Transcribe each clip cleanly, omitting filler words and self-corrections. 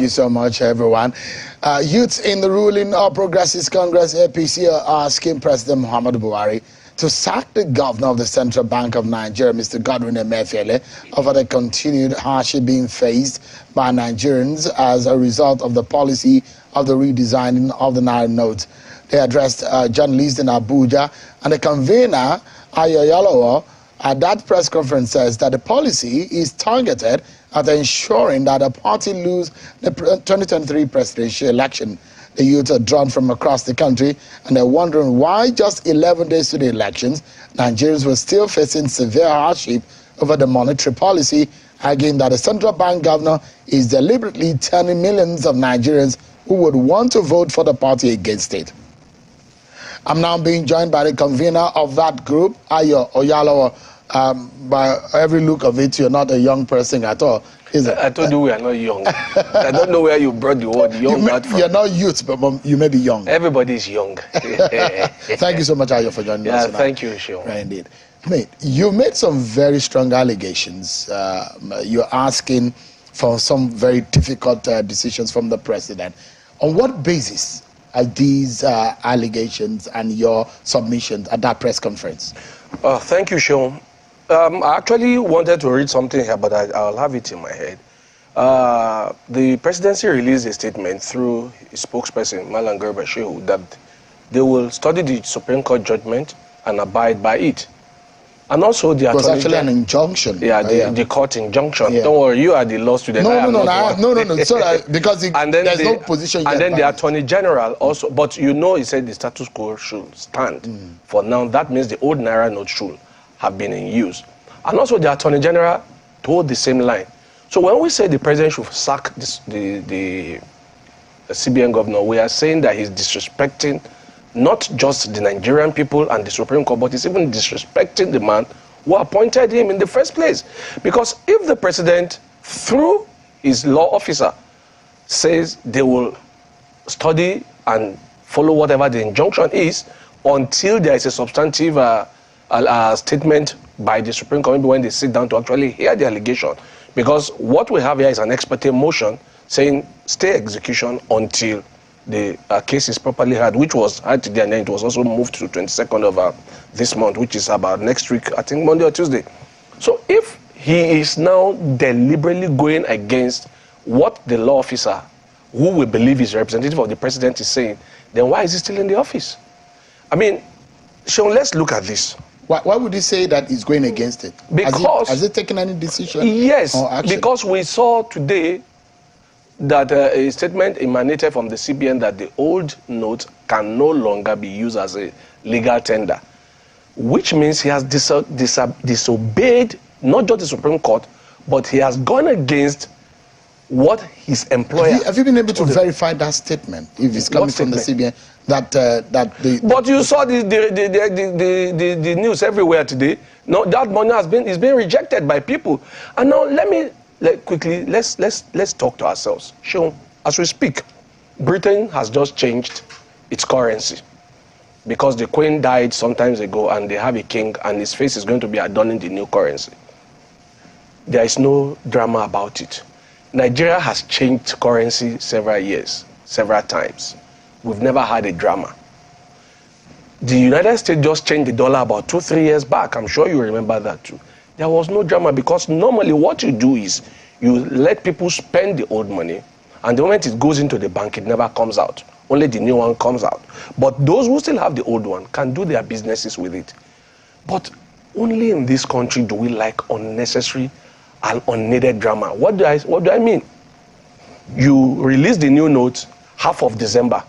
you so much, everyone. Youths in the ruling All Progressives Congress, APC, are asking President Muhammadu Buhari to sack the governor of the Central Bank of Nigeria, Mr. Godwin Emefiele, over the continued hardship being faced by Nigerians as a result of the policy of the redesigning of the Naira note. They addressed journalists in Abuja, and the convener, Ayo Oyalowo, at that press conference says that the policy is targeted at ensuring that the party lose the 2023 presidential election. The youth are drawn from across the country, and they're wondering why just 11 days to the elections, Nigerians were still facing severe hardship over the monetary policy, arguing that the central bank governor is deliberately turning millions of Nigerians who would want to vote for the party against it. I'm now being joined by the convener of that group, Ayo Oyalowo. By every look of it, you're not a young person at all, is it? I told you we are not young. I don't know where you brought the word young from. You're not youth, but you may be young. Everybody is young. Thank you so much, Ayo, for joining us tonight. Thank you, Sean. Right, indeed. Mate, you made some very strong allegations. You're asking for some very difficult decisions from the president. On what basis are these allegations and your submissions at that press conference? Thank you, Sean. I actually wanted to read something here, but I'll have it in my head. The presidency released a statement through his spokesperson, Malam Garba Shehu, that they will study the Supreme Court judgment and abide by it. And also the attorney... It was actually an injunction. Yeah, the court injunction. Yeah. Don't worry, you are the law student. No. So because there's no position yet. And then the attorney general also, but you know, he said the status quo should stand. For now, that means the old Naira note should have been in use. And also the attorney general told the same line. So when we say the president should sack the CBN governor, we are saying that he's disrespecting not just the Nigerian people and the Supreme Court, but he's even disrespecting the man who appointed him in the first place. Because if the president, through his law officer, says they will study and follow whatever the injunction is until there is a substantive statement by the Supreme Court, when they sit down to actually hear the allegation. Because what we have here is an ex parte motion saying stay execution until the case is properly heard, which was heard today, and then it was also moved to 22nd of this month, which is about next week, I think Monday or Tuesday. So if he is now deliberately going against what the law officer, who we believe is representative of the president, is saying, then why is he still in the office? I mean, Sean, let's look at this. Why would he say that he's going against it? Because... Has he taken any decision? Yes, because we saw today that a statement emanated from the CBN that the old note can no longer be used as a legal tender, which means he has disobeyed not just the Supreme Court, but he has gone against what his employer... Have you been able to verify that statement, if it's coming from the CBN? But you saw the news everywhere today. No, that money is being rejected by people. And now let's talk to ourselves. Sean, as we speak, Britain has just changed its currency because the Queen died some time ago, and they have a king, and his face is going to be adorning the new currency. There is no drama about it. Nigeria has changed currency several times. We've never had a drama. The United States just changed the dollar about 2-3 years back. I'm sure you remember that too. There was no drama, because normally what you do is you let people spend the old money, and the moment it goes into the bank, it never comes out. Only the new one comes out. But those who still have the old one can do their businesses with it. But only in this country do we like unnecessary and unneeded drama. What do I mean? You release the new notes half of December,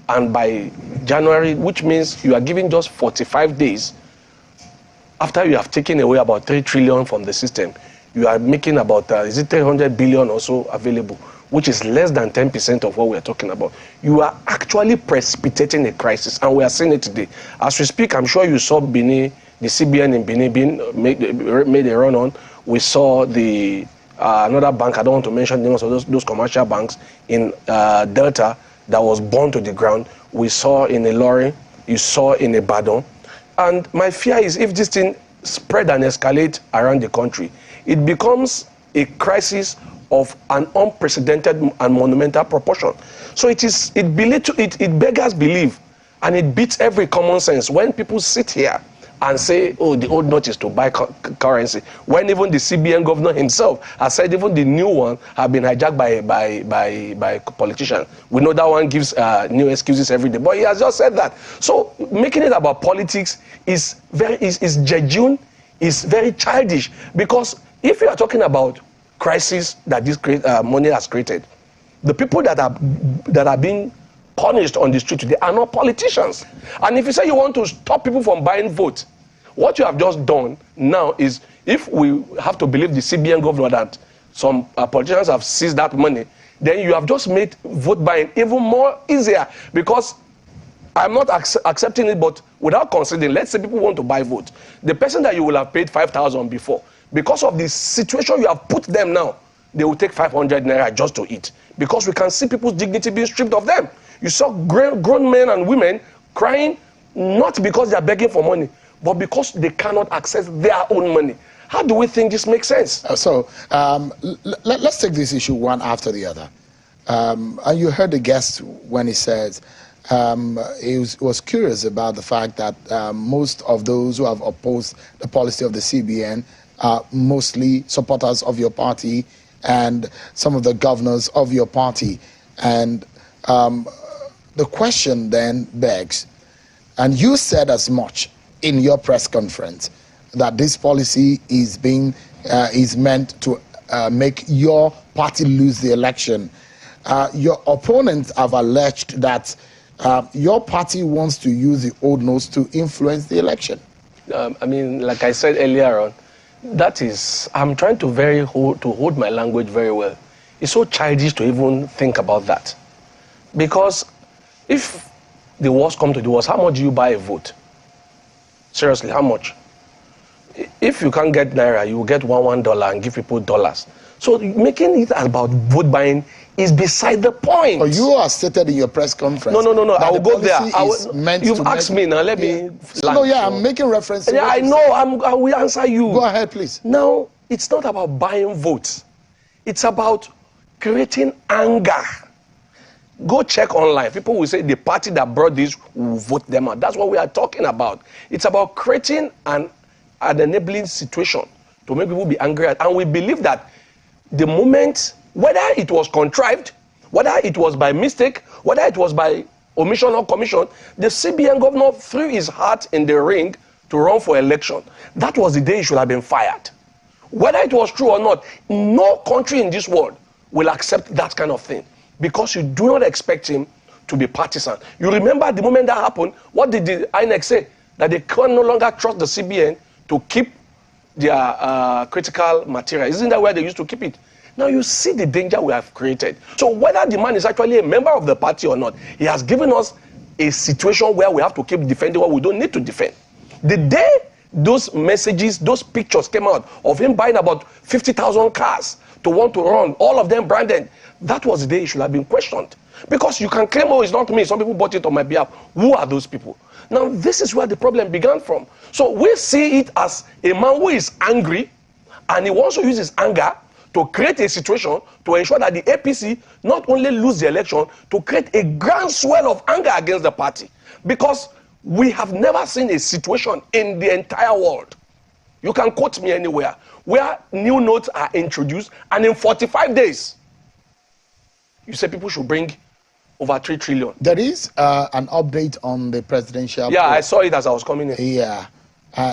and by January, which means you are giving just 45 days after you have taken away about 3 trillion from the system, you are making about 300 billion or so available, which is less than 10% of what we are talking about. You are actually precipitating a crisis, and we are seeing it today. As we speak, I'm sure you saw Benin, the CBN in Benin made a run on. We saw the another bank, I don't want to mention the names of those commercial banks in Delta, that was burned to the ground. We saw in Ilorin, you saw in Ibadan. And my fear is, if this thing spread and escalate around the country, it becomes a crisis of an unprecedented and monumental proportion. So it beggars belief, and it beats every common sense when people sit here and say, oh, the old note is to buy currency, when even the CBN governor himself has said even the new one have been hijacked by politicians. We know that one gives new excuses every day, but he has just said that. So making it about politics is jejune, is very childish, because if you are talking about crisis that this money has created, the people that are being punished on the street today are not politicians. And if you say you want to stop people from buying votes, what you have just done now is, if we have to believe the CBN governor that some politicians have seized that money, then you have just made vote buying even more easier, because I'm not accepting it, but without considering, let's say people want to buy votes. The person that you will have paid 5,000 before, because of the situation you have put them now, they will take 500 naira just to eat, because we can see people's dignity being stripped of them. You saw grown men and women crying, not because they are begging for money, but because they cannot access their own money. How do we think this makes sense? Let's take this issue one after the other. And you heard the guest when he said he was curious about the fact that most of those who have opposed the policy of the CBN are mostly supporters of your party and some of the governors of your party. And the question then begs, and you said as much in your press conference, that this policy is meant to make your party lose the election. Your opponents have alleged that your party wants to use the old notes to influence the election. I mean, like I said earlier on, that is, I'm trying to hold my language very well. It's so childish to even think about that. Because if the worst come to the worst, how much do you buy a vote? Seriously, how much? If you can't get naira, you will get $1 and give people dollars. So making it about vote buying is beside the point. Oh, you are stated in your press conference. No. I will go there. You've asked me now. Let me. No, yeah, I'm making reference to. Yeah, I know. I will answer you. Go ahead, please. Now, it's not about buying votes. It's about creating anger. Go check online. People will say the party that brought this will vote them out. That's what we are talking about. It's about creating an enabling situation to make people be angry. And we believe that the moment, whether it was contrived, whether it was by mistake, whether it was by omission or commission, the CBN governor threw his heart in the ring to run for election. That was the day he should have been fired. Whether it was true or not, no country in this world will accept that kind of thing, because you do not expect him to be partisan. You remember the moment that happened, what did the INEC say? That they can no longer trust the CBN to keep their critical material. Isn't that where they used to keep it? Now you see the danger we have created. So whether the man is actually a member of the party or not, he has given us a situation where we have to keep defending what we don't need to defend. The day those messages, those pictures came out of him buying about 50,000 cars to want to run, all of them branded, that was the day he should have been questioned. Because you can claim, oh, it's not me, some people bought it on my behalf. Who are those people? Now, this is where the problem began from. So we see it as a man who is angry, and he wants to use his anger to create a situation to ensure that the APC not only lose the election, to create a groundswell of anger against the party. Because we have never seen a situation in the entire world, you can quote me anywhere, where new notes are introduced, and in 45 days, you say people should bring over 3 trillion. There is an update on the presidential Yeah, poll. I saw it as I was coming in. Yeah.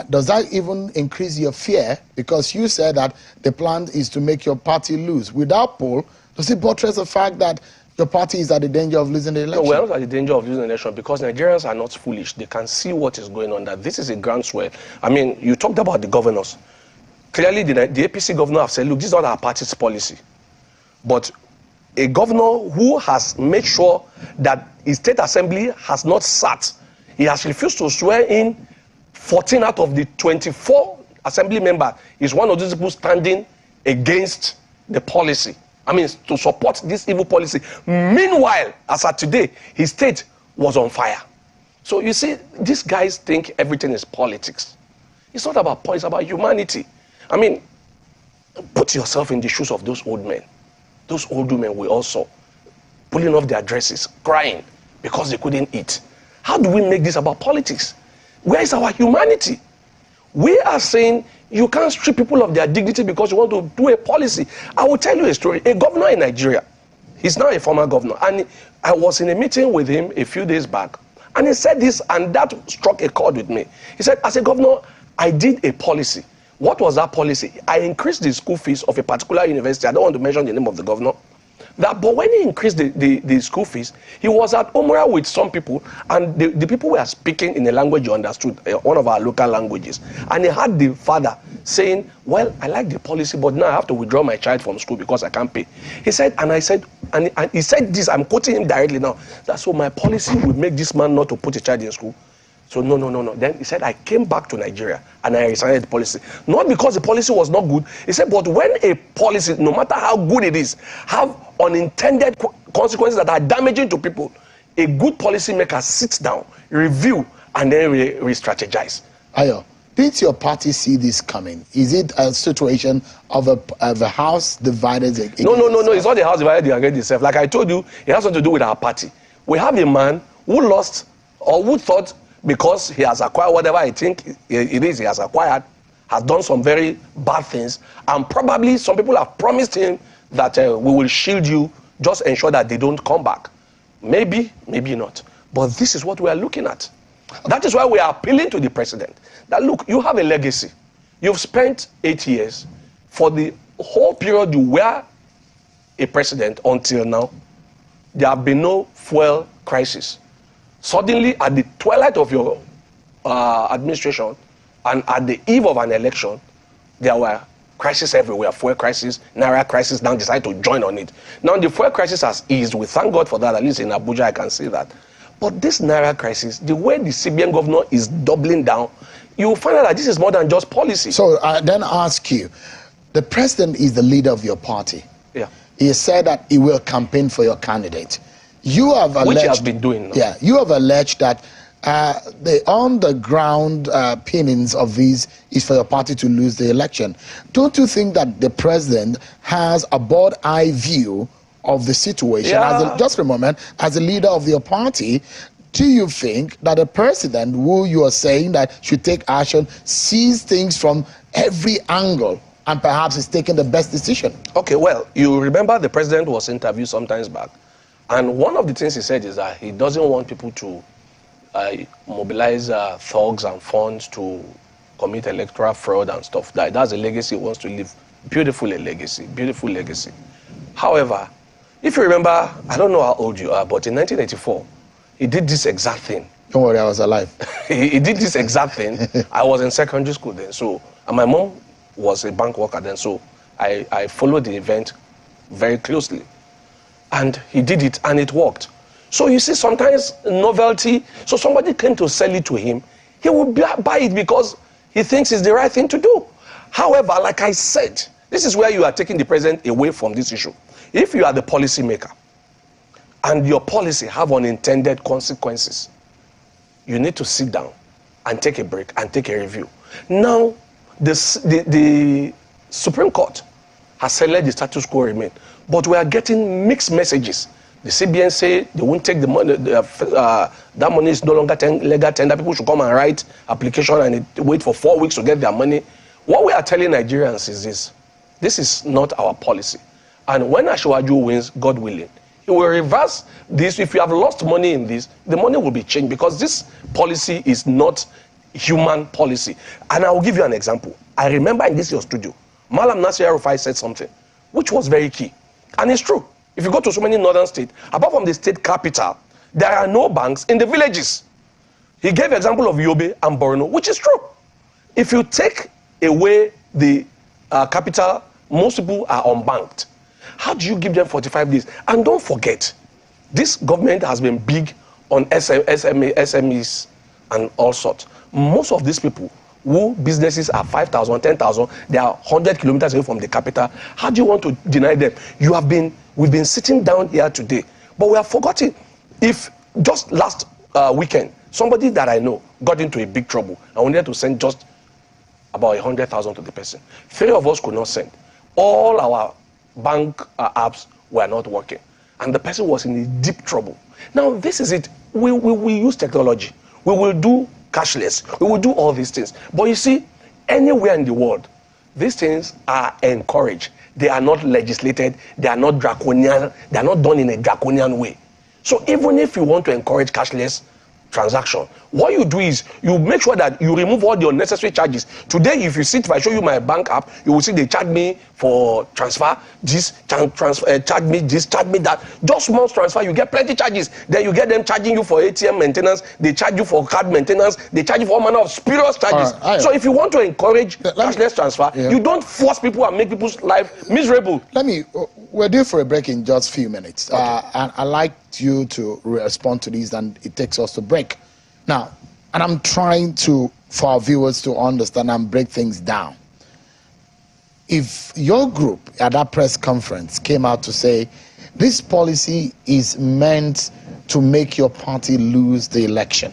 Does that even increase your fear? Because you said that the plan is to make your party lose. Without poll, does it buttress the fact that your party is at the danger of losing the election? No, we're not at the danger of losing the election, because Nigerians are not foolish. They can see what is going on, that this is a groundswell. I mean, you talked about the governors. Clearly, the APC governor have said, look, this is not our party's policy. But a governor who has made sure that his state assembly has not sat, he has refused to swear in 14 out of the 24 assembly members, is one of those people standing against the policy. I mean, to support this evil policy. Meanwhile, as at today, his state was on fire. So you see, these guys think everything is politics. It's not about politics, it's about humanity. I mean, put yourself in the shoes of those old men. those old women we all saw pulling off their dresses, crying because they couldn't eat. How do we make this about politics? Where is our humanity? We are saying you can't strip people of their dignity because you want to do a policy. I will tell you a story. A governor in Nigeria, he's now a former governor, and I was in a meeting with him a few days back, and he said this, and that struck a chord with me. He said, as a governor, I did a policy. What was that policy? I increased the school fees of a particular university. I don't want to mention the name of the governor. But when he increased the school fees, he was at Umrah with some people, and the people were speaking in a language you understood, one of our local languages. And he had the father saying, well, I like the policy, but now I have to withdraw my child from school because I can't pay. He said, and he said this, I'm quoting him directly now, that so my policy will make this man not to put a child in school. So no. Then he said, I came back to Nigeria and I resigned the policy. Not because the policy was not good. He said, but when a policy, no matter how good it is, have unintended consequences that are damaging to people, a good policy maker sits down, review, and then re-strategize. Ayo, did your party see this coming? Is it a situation of a house divided against No. It's not the house divided against itself. Like I told you, it has something to do with our party. We have a man who lost, or who thought, because he has acquired whatever I think it is he has acquired, has done some very bad things, and probably some people have promised him that we will shield you, just ensure that they don't come back. Maybe not. But this is what we are looking at. That is why we are appealing to the president. That look, you have a legacy. You've spent 8 years. For the whole period you were a president until now, there have been no fuel crisis. Suddenly, at the twilight of your administration and at the eve of an election, there were crises everywhere. Fuel crisis, Naira crisis, now decide to join on it. Now, the fuel crisis has eased. We thank God for that. At least in Abuja, I can say that. But this Naira crisis, the way the CBN governor is doubling down, you will find out that this is more than just policy. So I then ask you, the president is the leader of your party. Yeah. He said that he will campaign for your candidate. You have alleged, which he has been doing now. Yeah, you have alleged that the on-the-ground pinnings of these is for your party to lose the election. Don't you think that the president has a bird's-eye view of the situation? Yeah. Just for a moment, as a leader of your party, do you think that the president, who you are saying that should take action, sees things from every angle and perhaps is taking the best decision? Okay, well, you remember the president was interviewed some times back. And one of the things he said is that he doesn't want people to mobilize thugs and funds to commit electoral fraud and stuff. That's a legacy he wants to leave. Beautiful legacy. However, if you remember, I don't know how old you are, but in 1984, he did this exact thing. Don't worry, I was alive. He did this exact thing. I was in secondary school then, and my mom was a bank worker then, so I followed the event very closely. And he did it, and it worked. So you see, sometimes novelty, so somebody came to sell it to him, he will buy it because he thinks it's the right thing to do. However, like I said, this is where you are taking the president away from this issue. If you are the policy maker, and your policy have unintended consequences, you need to sit down and take a break and take a review. Now, the Supreme Court has said let the status quo remain. But we are getting mixed messages. The CBN say they won't take the money, that money is no longer legal tender. People should come and write application and wait for 4 weeks to get their money. What we are telling Nigerians is this is not our policy. And when Asiwaju wins, God willing, he will reverse this. If you have lost money in this, the money will be changed because this policy is not human policy. And I will give you an example. I remember in this your studio, Malam Nasir Rufai said something, which was very key. And it's true. If you go to so many northern states, apart from the state capital, there are no banks in the villages. He gave example of Yobe and Borno, which is true. If you take away the capital, most people are unbanked. How do you give them 45 days? And don't forget, this government has been big on SMEs and all sorts. Most of these people who businesses are 5,000, 10,000, they are 100 kilometers away from the capital. How do you want to deny them? We've been sitting down here today, but we have forgotten. If just last weekend, somebody that I know got into a big trouble and we needed to send just about 100,000 to the person. 3 of us could not send. All our bank apps were not working. And the person was in deep trouble. Now, this is it. We use technology. We will do cashless. We will do all these things. But you see, anywhere in the world, these things are encouraged. They are not legislated. They are not draconian. They are not done in a draconian way. So even if you want to encourage cashless transaction, what you do is you make sure that you remove all the unnecessary charges. Today, if you see, if I show you my bank app, you will see they charge me for transfer, charge me this, charge me that. Just small transfer, you get plenty charges. Then you get them charging you for ATM maintenance, they charge you for card maintenance, they charge you for all manner of spurious charges. So if you want to encourage cashless transfer, you don't force people and make people's life miserable. We're due for a break in just a few minutes. Okay. And I'd like you to respond to these, and it takes us to break. Now, and I'm trying for our viewers to understand and break things down. If your group at that press conference came out to say, this policy is meant to make your party lose the election.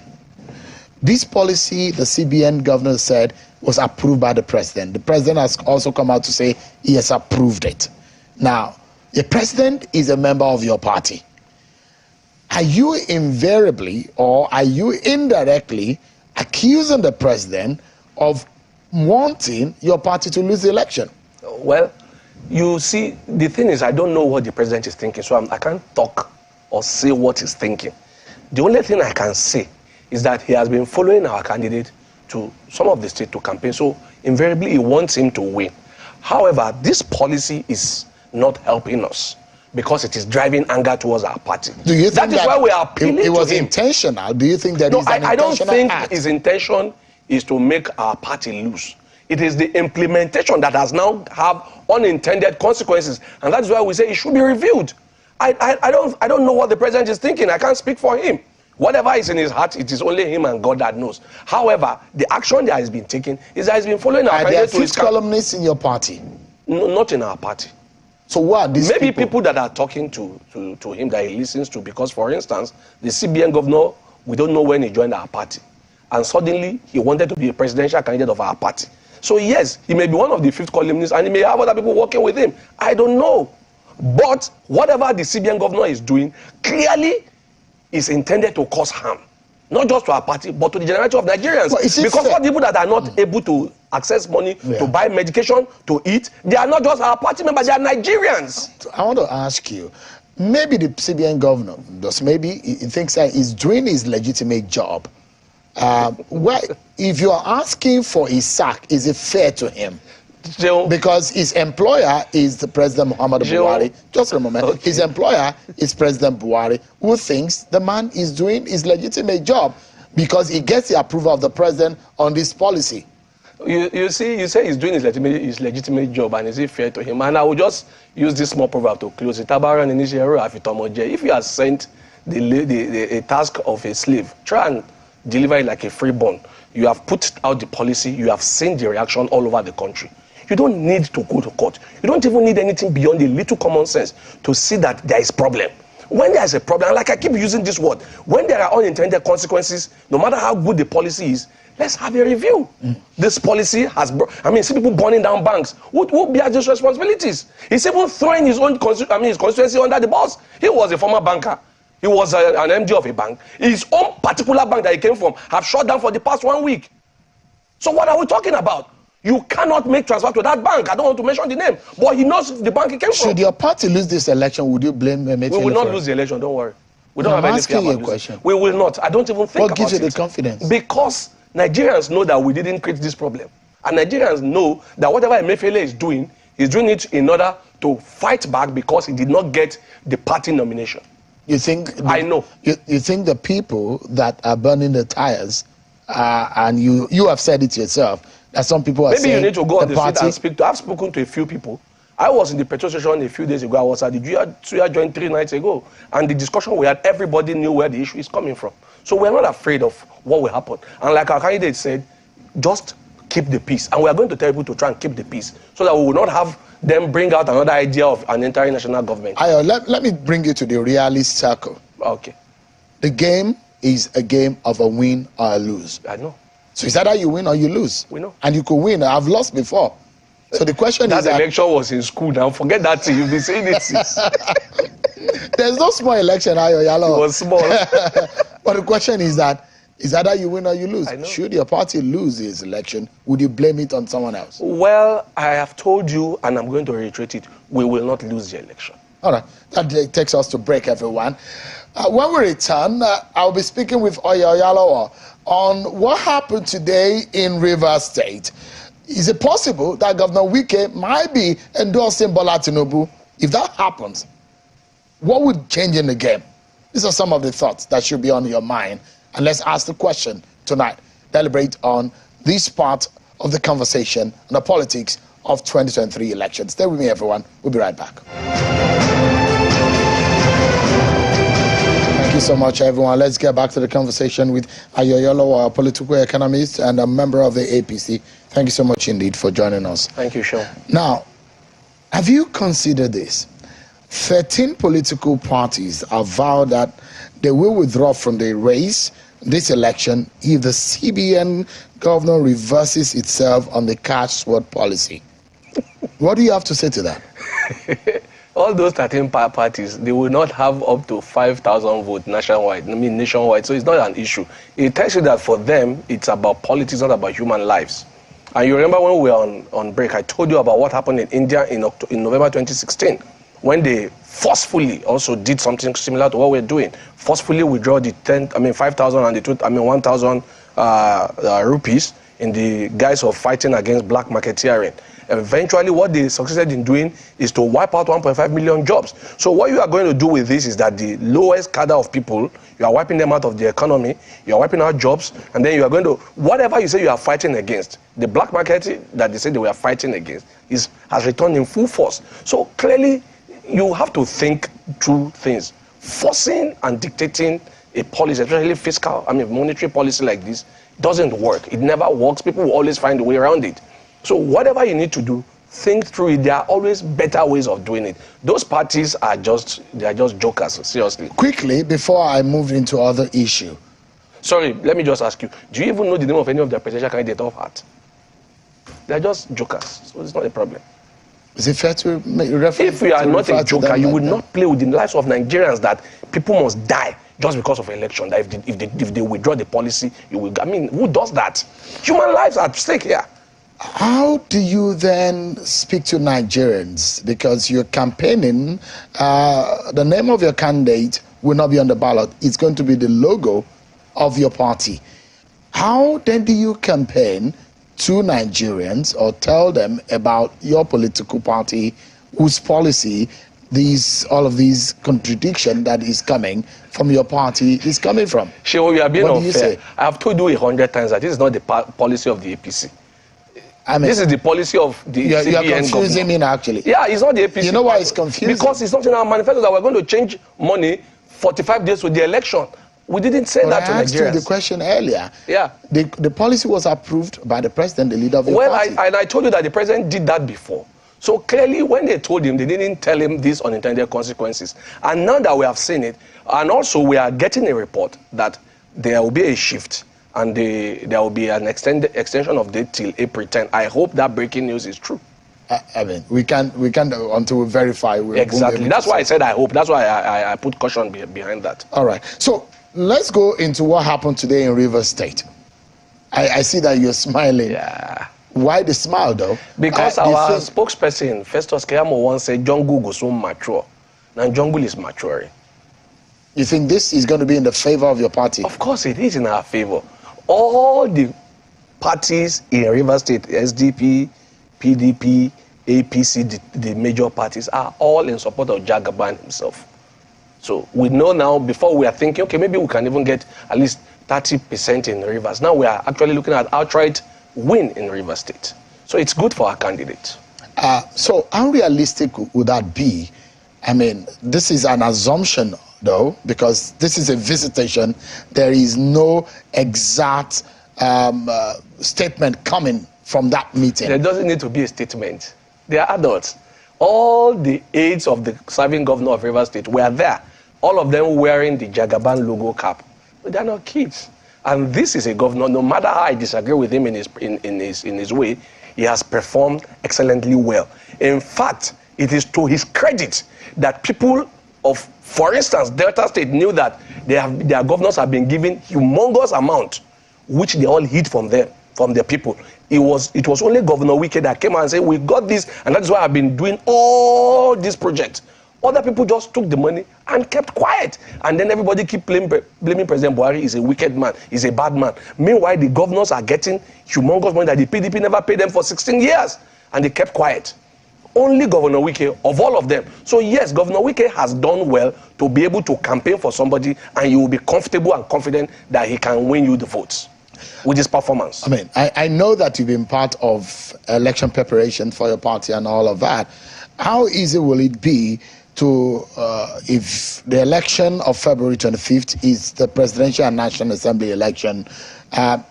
This policy, the CBN governor said, was approved by the president. The president has also come out to say he has approved it. Now, the president is a member of your party. Are you invariably or are you indirectly accusing the president of wanting your party to lose the election? Well, you see, the thing is, I don't know what the president is thinking, so I can't talk or say what he's thinking. The only thing I can say is that he has been following our candidate to some of the state to campaign, so invariably he wants him to win. However, this policy is not helping us because it is driving anger towards our party. Do you think that is why we are appealing to him? It was intentional? Do you think that is an intentional act? I don't think his intention is to make our party lose. It is the implementation that has now have unintended consequences, and that is why we say it should be reviewed. I don't know what the president is thinking. I can't speak for him. Whatever is in his heart, it is only him and God that knows. However, the action that has been taken is that he's been following our candidate to his fifth columnists in your party? No, not in our party. So what are these Maybe people that are talking to him that he listens to, because, for instance, the CBN governor, we don't know when he joined our party. And suddenly, he wanted to be a presidential candidate of our party. So yes, he may be one of the fifth columnists and he may have other people working with him. I don't know. But whatever the CBN governor is doing clearly is intended to cause harm. Not just to our party, but to the generality of Nigerians. Because for people that are not able to access money, to buy medication, to eat, they are not just our party members, they are Nigerians. I want to ask you, maybe the CBN governor, maybe he thinks that he's doing his legitimate job. If you are asking for his sack, is it fair to him? Because his employer is the President Muhammadu Buhari. Just a moment. Okay. His employer is President Buhari, who thinks the man is doing his legitimate job because he gets the approval of the president on this policy. You say he's doing his legitimate job, and is it fair to him? And I will just use this small proverb to close it. If you are sent the task of a slave, try and deliver it like a freeborn. You have put out the policy, you have seen the reaction all over the country. You don't need to go to court. You don't even need anything beyond a little common sense to see that there is problem. When there is a problem, like I keep using this word, when there are unintended consequences, no matter how good the policy is, let's have a review. This policy has, see people burning down banks. Who bears these responsibilities? He's even throwing his own, his constituency under the bus. He was a former banker. He was an MD of a bank. His own particular bank that he came from have shut down for the past 1 week. So what are we talking about? You cannot make transfer to that bank. I don't want to mention the name, but he knows the bank he came from. Should your party lose this election, would you blame Emefiele? We will not lose the election, don't worry. We don't have any fear about losing. We will not. I don't even think about it. What gives you the confidence? Because Nigerians know that we didn't create this problem. And Nigerians know that whatever Emefiele is doing, he's doing it in order to fight back because he did not get the party nomination. You think? I know. You think the people that are burning the tires, and you have said it yourself, that some people are saying... Maybe you need to go on the street and speak to... I've spoken to a few people. I was in the petrol station a few days ago. I was at the Suya joint 3 nights ago. And the discussion we had, everybody knew where the issue is coming from. So we're not afraid of what will happen. And like our candidate said, just keep the peace. And we are going to tell people to try and keep the peace so that we will not have them bring out another idea of an entire national government. Ayo, let me bring you to the realist circle. Okay. The game is a game of a win or a lose. I know. So it's either you win or you lose. We know. And you could win. I've lost before. So the question is that election was in school now. Forget that thing. You'll be saying it since. There's no small election, Ayo Oyalowo. It was small. But the question is that is either you win or you lose. Should your party lose this election, would you blame it on someone else? Well, I have told you, and I'm going to reiterate it, we will not lose the election. All right. That takes us to break, everyone. When we return, I'll be speaking with Ayo Oyalowo on what happened today in Rivers State. Is it possible that Governor Wike might be endorsing Bola Tinubu? If that happens, what would change in the game? These are some of the thoughts that should be on your mind. And let's ask the question tonight. Deliberate on this part of the conversation on the politics of 2023 elections. Stay with me, everyone. We'll be right back. Thank you so much, everyone. Let's get back to the conversation with Ayo Oyalowo, a political economist and a member of the APC. Thank you so much indeed for joining us. Thank you, Sean. Now, have you considered this? 13 political parties have vowed that they will withdraw from the race this election if the CBN governor reverses itself on the cash sword policy. What do you have to say to that? All those 13 parties, they will not have up to 5,000 votes nationwide. Nationwide. So it's not an issue. It tells you that for them, it's about politics, not about human lives. And you remember when we were on break, I told you about what happened in India in November 2016, when they forcefully also did something similar to what we're doing. Forcefully withdraw the 5,000 and the 1,000 rupees in the guise of fighting against black marketeering. Eventually, what they succeeded in doing is to wipe out 1.5 million jobs. So what you are going to do with this is that the lowest cadre of people, you are wiping them out of the economy, you are wiping out jobs, and then you are going to, whatever you say you are fighting against, the black market that they say they were fighting against has returned in full force. So clearly, you have to think through things. Forcing and dictating a policy, especially fiscal, monetary policy like this, doesn't work. It never works. People will always find a way around it. So whatever you need to do, think through it. There are always better ways of doing it. Those parties are just jokers, seriously. Quickly, before I move into other issue. Sorry, let me just ask you, do you even know the name of any of the presidential candidates off heart? They're just jokers, so it's not a problem. Is it fair to refer? If you are not a joker, you would not play with the lives of Nigerians that people must die just because of election. That if they withdraw the policy, you will. Who does that? Human lives are at stake here. How do you then speak to Nigerians? Because you're campaigning, the name of your candidate will not be on the ballot. It's going to be the logo of your party. How then do you campaign to Nigerians or tell them about your political party whose policy all of these contradiction that is coming from your party is coming from? Sure, you are being unfair. I have told you 100 times that this is not the policy of the APC. This is the policy of the CBN government. You are confusing me now, actually. Yeah, it's not the APC. You know why it's confusing? Because it's not in our manifesto that we're going to change money 45 days with the election. We didn't say that to Nigerians. I asked you the question earlier. Yeah. The policy was approved by the president, the leader of your party. Well, I told you that the president did that before. So clearly, when they told him, they didn't tell him these unintended consequences. And now that we have seen it, and also we are getting a report that there will be a shift and there will be an extension of date till April 10. I hope that breaking news is true. We can't until we verify. Exactly. That's why I said I hope. That's why I put caution behind that. All right. So let's go into what happened today in Rivers State. I see that you're smiling. Yeah. Why the smile, though? Because our spokesperson, Festus Keyamo, once said jungle goes so mature. Now jungle is maturing. You think this is going to be in the favor of your party? Of course it is in our favor. All the parties in Rivers State, SDP, PDP, APC, the major parties, are all in support of Jagaban himself. So we know now, before we are thinking, okay, maybe we can even get at least 30% in Rivers. Now we are actually looking at outright win in Rivers State. So it's good for our candidate. So how realistic would that be? This is an assumption, though, because this is a visitation. There is no exact statement coming from that meeting. There doesn't need to be a statement. They are adults. All the aides of the serving governor of Rivers State were there. All of them wearing the Jagaban logo cap. But they're not kids. And this is a governor, no matter how I disagree with him in his way, he has performed excellently well. In fact, it is to his credit that people of, for instance, Delta State knew that their governors have been given humongous amount, which they all hid from them, from their people. It was only Governor Wike that came out and said, we got this, and that's why I've been doing all these projects. Other people just took the money and kept quiet. And then everybody keep blaming President Buhari. He's a wicked man. He's a bad man. Meanwhile, the governors are getting humongous money that the PDP never paid them for 16 years. And they kept quiet. Only Governor Wike, of all of them. So yes, Governor Wike has done well to be able to campaign for somebody, and you will be comfortable and confident that he can win you the votes with his performance. I mean, I know that you've been part of election preparation for your party and all of that. How easy will it be to, if the election of February 25th is the presidential and national assembly election,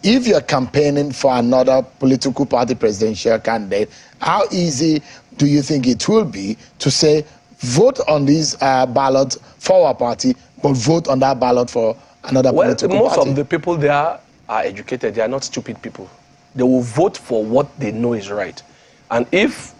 if you're campaigning for another political party presidential candidate, how easy do you think it will be to say, vote on this ballot for our party, but vote on that ballot for another political party? Most of the people there are educated. They are not stupid people. They will vote for what they know is right. And if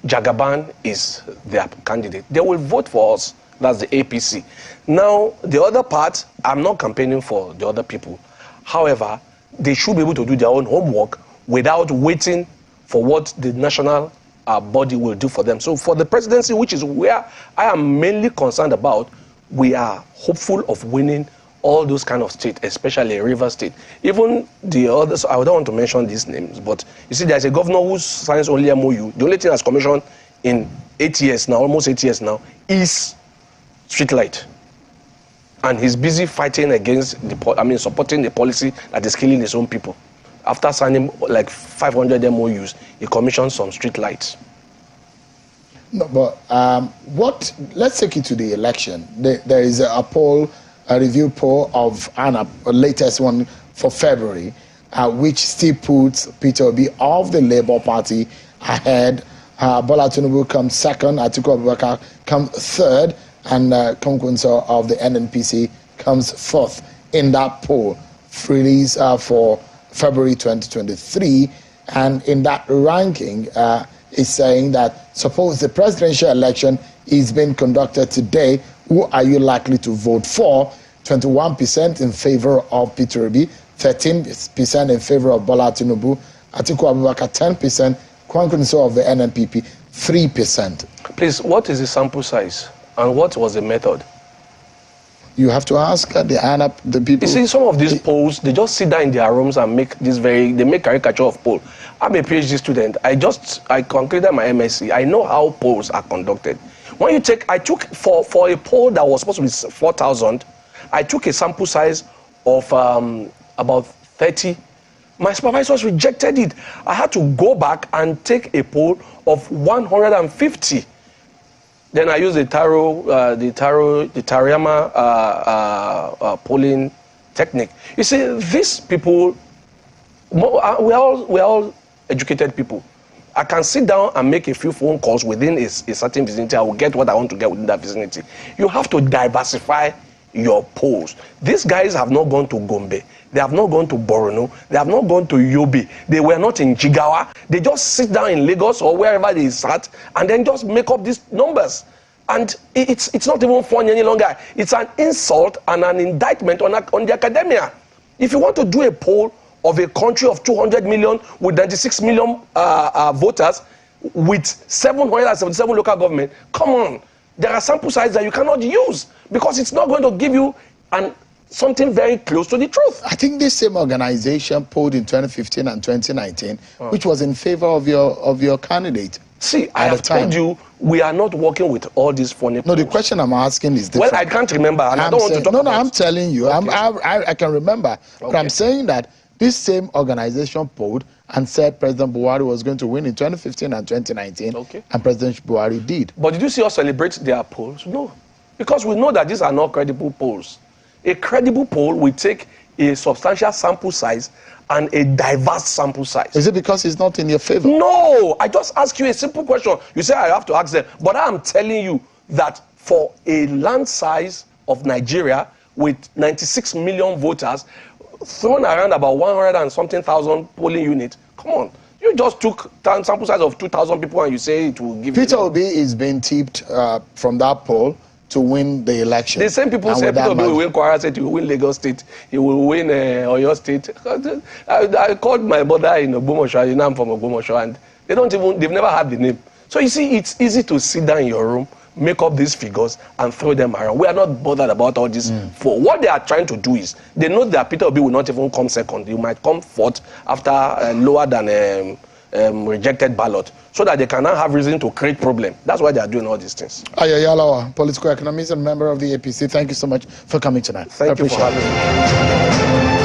Jagaban is their candidate, they will vote for us. That's the APC. Now, the other part, I'm not campaigning for the other people. However, they should be able to do their own homework without waiting for what the national body will do for them. So for the presidency, which is where I am mainly concerned about, we are hopeful of winning all those kind of states, especially Rivers State. Even the others, I don't want to mention these names, but you see, there's a governor who signs only MOU. The only thing that's commissioned in 8 years now, almost 8 years now, is street light. And he's busy fighting against supporting the policy that is killing his own people. After signing like 500 MOUs, he commissioned some street lights. No, but let's take it to the election. There is a poll, a review poll of ANAP, the latest one for February, which still puts Peter Obi of the Labour Party ahead. Bola Tinubu comes second, Atiku Abubakar comes third, and Konkunso of the NNPC comes fourth in that poll released for February 2023. And in that ranking, is saying that suppose the presidential election is being conducted today, who are you likely to vote for? 21% in favor of Peter Obi, 13% in favor of Bola Tinubu, Atiku Abubakar 10%, Konkunso of the NNPP 3%. Please, what is the sample size and what was the method? You have to ask the ANAP, the people. You see, some of these polls, they just sit down in their rooms and make they make caricature of poll. I'm a PhD student. I concluded my MSc. I know how polls are conducted. When you take, I took for a poll that was supposed to be 4,000, I took a sample size of about 30. My supervisors rejected it. I had to go back and take a poll of 150. Then I used the Tarayama polling technique. You see, these people, we're all educated people. I can sit down and make a few phone calls within a certain vicinity. I will get what I want to get within that vicinity. You have to diversify your polls. These guys have not gone to Gombe. They have not gone to Borno. They have not gone to Yobe. They were not in Jigawa. They just sit down in Lagos or wherever they sat and then just make up these numbers. And it's not even funny any longer. It's an insult and an indictment on the academia. If you want to do a poll of a country of 200 million with 96 million voters with 777 local government, come on. There are sample sizes that you cannot use because it's not going to give you something very close to the truth. I think this same organization polled in 2015 and 2019, which was in favor of your candidate. See, I have told you, we are not working with all these funny polls. No, the question I'm asking is different. Well, I can't remember, and I don't want to talk about it. No, I'm telling you. Okay. I can remember. Okay. But I'm saying that this same organization polled and said President Buhari was going to win in 2015 and 2019, and President Buhari did. But did you see us celebrate their polls? No. Because we know that these are not credible polls. A credible poll will take a substantial sample size and a diverse sample size. Is it because it's not in your favor? No, I just ask you a simple question. You say I have to ask them, but I'm telling you that for a land size of Nigeria with 96 million voters, thrown around about 100 and something thousand polling units, come on, you just took sample size of 2,000 people and you say it will give Peter Obi is being tipped from that poll to win the election. The same people say Peter Obi will win Kwara State, he will win Lagos State, he will win Oyo State. I called my brother in Ogbomoso, you know I'm from Ogbomoso, and they've never had the name. So you see, it's easy to sit down in your room, make up these figures and throw them around. We are not bothered about all this. For what they are trying to do is, they know that Peter Obi will not even come second. He might come fourth after lower than rejected ballot, so that they can now have reason to create problem. That's why they are doing all these things. Ayo Oyalowo, political economist and member of the APC. Thank you so much for coming tonight. Thank you for having me.